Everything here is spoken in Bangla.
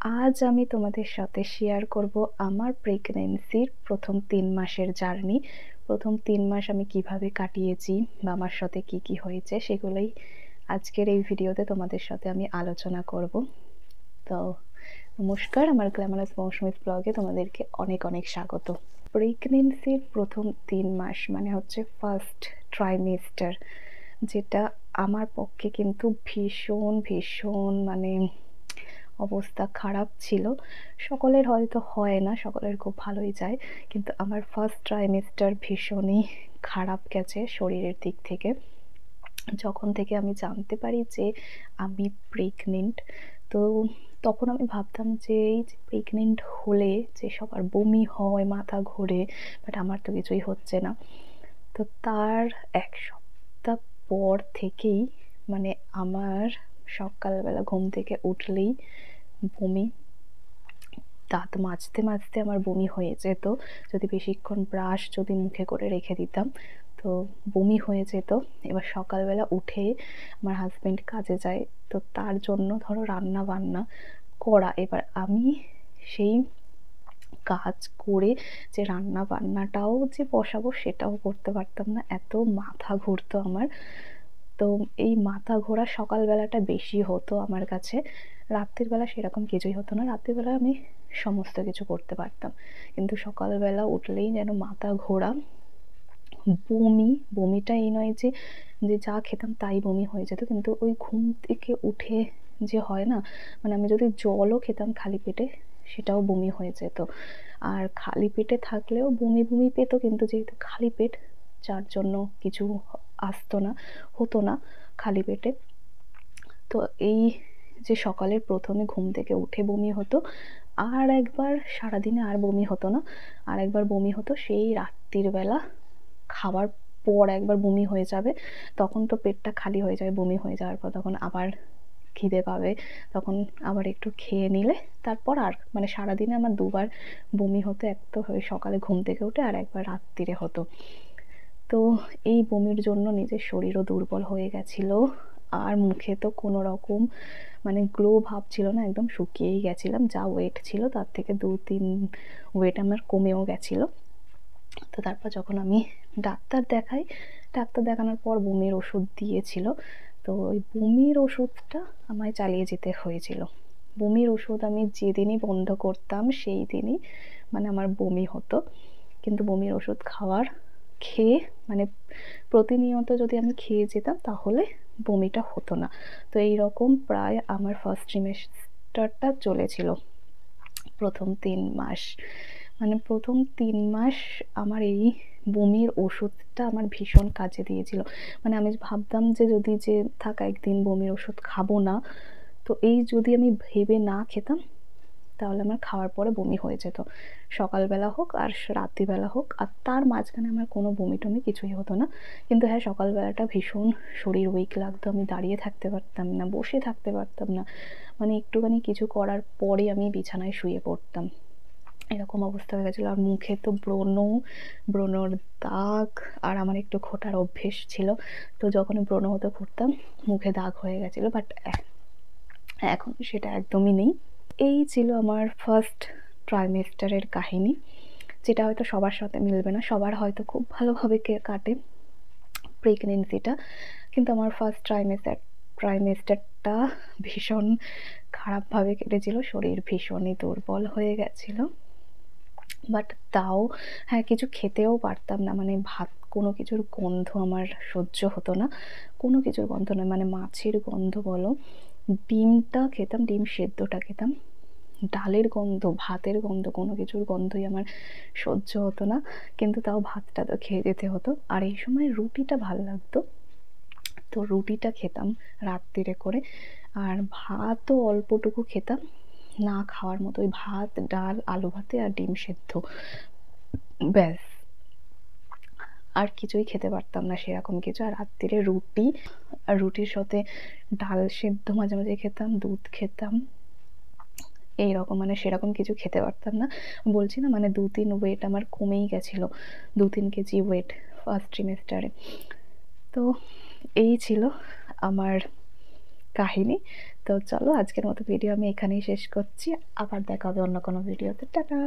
আজ আমি তোমাদের সাথে শেয়ার করব আমার প্রেগন্যান্সির প্রথম 3 মাসের জার্নি। প্রথম 3 মাস আমি কিভাবে কাটিয়েছি বা আমার সাথে কি কি হয়েছে সেগুলোই আজকের এই ভিডিওতে তোমাদের সাথে আমি আলোচনা করব। তো নমস্কার, আমার গ্ল্যামারাস মৌসুমী ব্লগে তোমাদেরকে অনেক অনেক স্বাগত। প্রেগন্যান্সির প্রথম 3 মাস মানে হচ্ছে ফার্স্ট ট্রাইমেস্টার, যেটা আমার পক্ষে কিন্তু ভীষণ ভীষণ মানে অবস্থা খারাপ ছিল। সকলের হয়তো হয় না, সকলের খুব ভালোই যায়, কিন্তু আমার ফার্স্ট ট্রাইমেস্টার ভীষণই খারাপ গেছে শরীরের দিক থেকে। যখন থেকে আমি জানতে পারি যে আমি প্রেগনেন্ট, তো তখন আমি ভাবতাম যে এই যে প্রেগনেন্ট হলে যে সবার বমি হয়, মাথা ঘোরে, বাট আমার তো কিছুই হচ্ছে না। তো তার 1 সপ্তাহ পর থেকেই মানে আমার সকালবেলা ঘুম থেকে উঠলেই বমি, দাঁত মাজতে মাজতে আমার বমি হয়ে যেত। যদি বেশিক্ষণ ব্রাশ যদি মুখে করে রেখে দিতাম তো বমি হয়ে যেত। এবার সকালবেলা উঠে আমার হাজব্যান্ড কাজে যায়, তো তার জন্য ধরো রান্না বান্না করা, এবার আমি সেই কাজ করে যে রান্না বান্নাটাও যে বসাবো সেটাও করতে পারতাম না, এত মাথা ঘুরতো আমার। তো এই মাথা ঘোরা সকালবেলাটা বেশি হতো আমার কাছে, রাত্রির বেলা সেরকম কিছুই হতো না। রাত্রির বেলা আমি সমস্ত কিছু করতে পারতাম, কিন্তু সকালবেলা উঠলেই যেন মাথা ঘোরা, বমি। বমিটা এই নয় যে যে যা খেতাম তাই বমি হয়ে যেত, কিন্তু ওই ঘুম থেকে উঠে যে হয় না, মানে আমি যদি জলও খেতাম খালি পেটে সেটাও বমি হয়ে যেত। আর খালি পেটে থাকলেও বমি বমি পেত, কিন্তু যেহেতু খালি পেট যার জন্য কিছু আসতো না, হতো না খালি পেটে। তো এই যে সকালের প্রথমে ঘুম থেকে উঠে বমি হতো, আর একবার সারাদিনে আর বমি হতো না, আর একবার বমি হতো সেই রাত্রির বেলা খাবার পর একবার বমি হয়ে যাবে, তখন তো পেটটা খালি হয়ে যাবে, বমি হয়ে যাওয়ার পর তখন আবার খিদে পাবে, তখন আবার একটু খেয়ে নিলে তারপর আর মানে সারাদিনে আমার দুবার বমি হতো, এক তো সকালে ঘুম থেকে উঠে আর একবার রাত্রিরে হতো। তো এই বমির জন্য নিজের শরীরও দুর্বল হয়ে গেছিলো, আর মুখে তো কোনো রকম মানে গ্লো ভাব ছিল না, একদম শুকিয়েই গেছিলাম। যা ওয়েট ছিল তার থেকে 2-3 ওয়েট আমার কমেও গেছিলো। তো তারপর যখন আমি ডাক্তার দেখাই, ডাক্তার দেখানোর পর বমির ওষুধ দিয়েছিল, তো ওই বমির ওষুধটা আমায় চালিয়ে যেতে হয়েছিল। বমির ওষুধ আমি যেদিনই বন্ধ করতাম সেই দিনই মানে আমার বমি হতো, কিন্তু বমির ওষুধ খেয়ে মানে প্রতিনিয়ত যদি আমি খেয়ে যেতাম তাহলে বমিটা হতো না। তো এইরকম প্রায় আমার ফার্স্ট ট্রিমেস্টারটা চলেছিল, প্রথম 3 মাস। মানে প্রথম 3 মাস আমার এই বমির ওষুধটা আমার ভীষণ কাজে দিয়েছিল। মানে আমি ভাবতাম যে যদি যে থাক একদিন বমির ওষুধ খাবো না, তো এই যদি আমি ভেবে না খেতাম তাহলে আমার খাওয়ার পরে বমি হয়ে যেত, সকালবেলা হোক আর রাত্রিবেলা হোক, আর তার মাঝখানে আমার কোনো বমি টমি কিছুই হতো না। কিন্তু হ্যাঁ, সকালবেলাটা ভীষণ শরীর উইক লাগতো, আমি দাঁড়িয়ে থাকতে পারতাম না, বসে থাকতে পারতাম না, মানে একটুখানি কিছু করার পরে আমি বিছানায় শুয়ে পড়তাম, এরকম অবস্থা হয়ে গেছিলো। আর মুখে তো ব্রণর দাগ, আর আমার একটু খোঁটার অভ্যেস ছিল, তো যখন ব্রণ হতে ঘুরতাম মুখে দাগ হয়ে গেছিলো, বাট এখন সেটা একদমই নেই। এই ছিল আমার ফার্স্ট ট্রাইমেস্টারের কাহিনী, যেটা হয়তো সবার সাথে মিলবে না, সবার হয়তো খুব ভালোভাবে কাটে প্রেগনেন্সিটা, কিন্তু আমার ফার্স্ট ট্রাইমেস্টারটা ভীষণ খারাপভাবে কেটেছিল। শরীর ভীষণই দুর্বল হয়ে গেছিল, বাট তাও হ্যাঁ, কিছু খেতেও পারতাম না, মানে ভাত কোনো কিছুর গন্ধ আমার সহ্য হতো না, কোনো কিছুর গন্ধ নয়, মানে মাছের গন্ধ বলো, ডিমটা খেতাম, ডিম সেদ্ধটা খেতাম, ডালের গন্ধ, ভাতের গন্ধ, কোনো কিছুর গন্ধই আমার সহ্য হতো না, কিন্তু তাও ভাতটা তো খেয়ে যেতে হতো। আর এই সময় রুটিটা ভালো লাগতো, তো রুটিটা খেতাম রাত্রিরে করে, আর ভাতও অল্পটুকু খেতাম, না খাওয়ার মতো, ওই ভাত ডাল আলু ভাতে আর ডিম সেদ্ধ, ব্যাস, আর কিছুই খেতে পারতাম না সেরকম কিছু। আর রাত্রিরে রুটি, আর রুটির সাথে ডাল সেদ্ধ মাঝে মাঝে খেতাম, দুধ খেতাম, এইরকম মানে সেরকম কিছু খেতে পারতাম না। বলছি না মানে 2-3 ওয়েট আমার কমেই গেছিলো, 2-3 কেজি ওয়েট ফার্স্ট ট্রিমেস্টারে। তো এই ছিল আমার কাহিনী। তো চলো আজকের মতো ভিডিও আমি এখানেই শেষ করছি। আবার দেখা হবে অন্য কোনো ভিডিওতে। টাটা।